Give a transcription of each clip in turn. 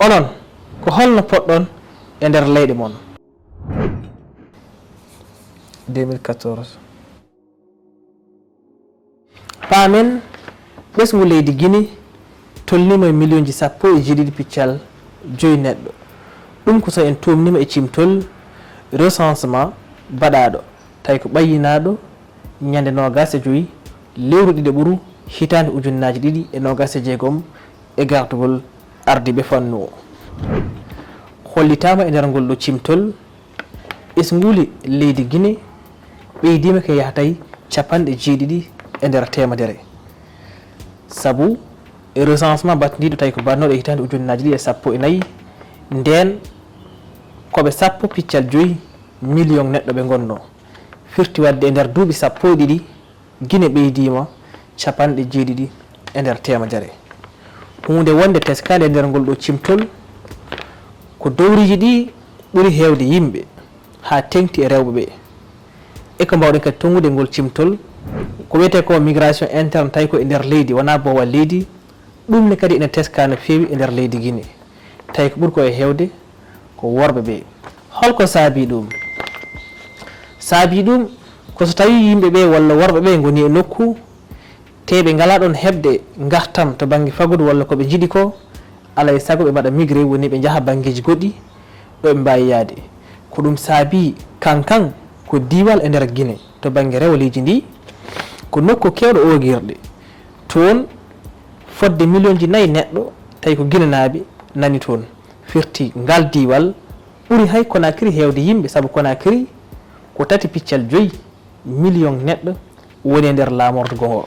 onon ko holno poɗɗon e nder leyɗe mon. 2014 paamen ɓesngu leydi Guinée tolnima e million ji 17.5 neɗɗo. ɗum ko so en tumnima e cimtol recensement baɗaɗo tawi ko ɓayyinaɗo ñande 25 lewru ɗiɗi ɓuru hitande ujunnaji 2026 e gartugol ardiɓe fannu o. hollitama e nder ngol ɗo cimtol ɓesnguli leydi Guinée ɓeydima ko yahatay 70 e nder temedere sabu e recensement battidiɗo tawi ko bannoɗo e hitande ujunnaji 2014 nden koɓe 10.5 million neɗɗo ɓe gonno firti wadde e nder duuɓi 12 Guinée ɓeydima 70 e nder temedere. hunde wonde teskade e nder ngol ɗo cimtol ko dowriji ɗi ɓuri hewde yimɓe ha tengti e rewɓe ɓe e ko mbawɗen kadi tongude ngol cimtol ko wiyete ko migration interne tawi ko e nder leydi wona bowal leydi ɗum ne kadi ene teska no fewi e nder leydi Guinée tawi ko ɓuri ko e hewde ko worɓe ɓe. holko saabi ɗum? saabi ɗum ko so tawi yimɓe ɓe walla worɓe ɓe goni e nokku te ɓe ngala ɗon heɓde gartam to banggue fagude walla koɓe jiiɗi ko alay saago ɓe mbaɗa migré woni ɓe jaaha banggueji goɗɗi ɗo ɓe mbawi yaade ko ɗum saabi kankan ko diwal e nder Guinée to banggue rewleji ndi ko nokku kewɗo ogirɗe toon fodde million ji 4 neɗɗo tawi ko Guinénaɓe nani toon firti ngal diwal ɓuri hay Conakry hewde yimɓe saabu Conakry ko 3.5 million neɗɗo woni e nder lamorgo ngo.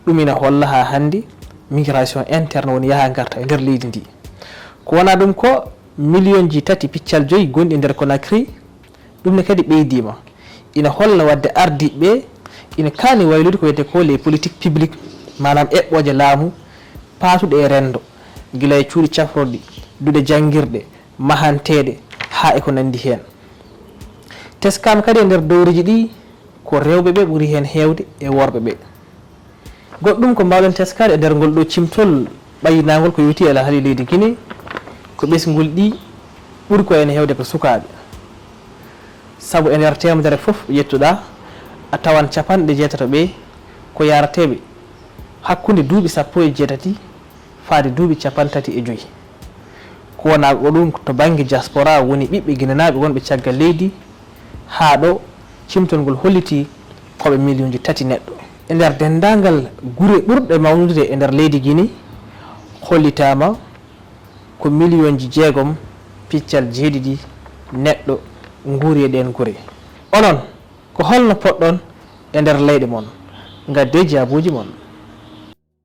ɗum ina holla ha hande migration interne woni yaha garta e nder leydi ndi ko wona ɗum ko million ji 3.5 gonɗi e nder Conakry ɗum ne kadi ɓeydima ina holla wadde ardiɓe ina kaani waylude ko wiyete ko les politiques publiques manam eɓɓoje laamu patuɗe e rendo guila e cuuɗi cafroɗi duɗe janguirɗe mahanteɗe ha e ko nandi hen. teskama kadi e nder dowriji ɗi ko rewɓe ɓe ɓuuri hen hewde e worɓe ɓe. goɗɗum ko mbawɗen teskade e nder ngol ɗo cimtol ɓayyinagol ko yewti ala haali leydi Guinée ko ɓesngol ɗi ɓuuri ko hen hewde ko sukaɓe saabu e nder temedere foof yettuɗa a tawan 80 ɓe ko yarateɓe hakkude duuɓi 18 faade duuɓi 35 ko wona ko ɗum to banggue diaspora woni ɓiɓɓe guinénaɓe wonɓe caggal leydi ha ɗo cimtol ngol holliti koɓe million ji 3 neɗɗo e nder dendagal guure ɓurɗe mawnude e nder leydi Guinée hollitama ko million ji 6.7 neɗɗo guuri e ɗen guure. onon ko holno poɗɗon e nder leyɗe mon gadde jaabuji mon.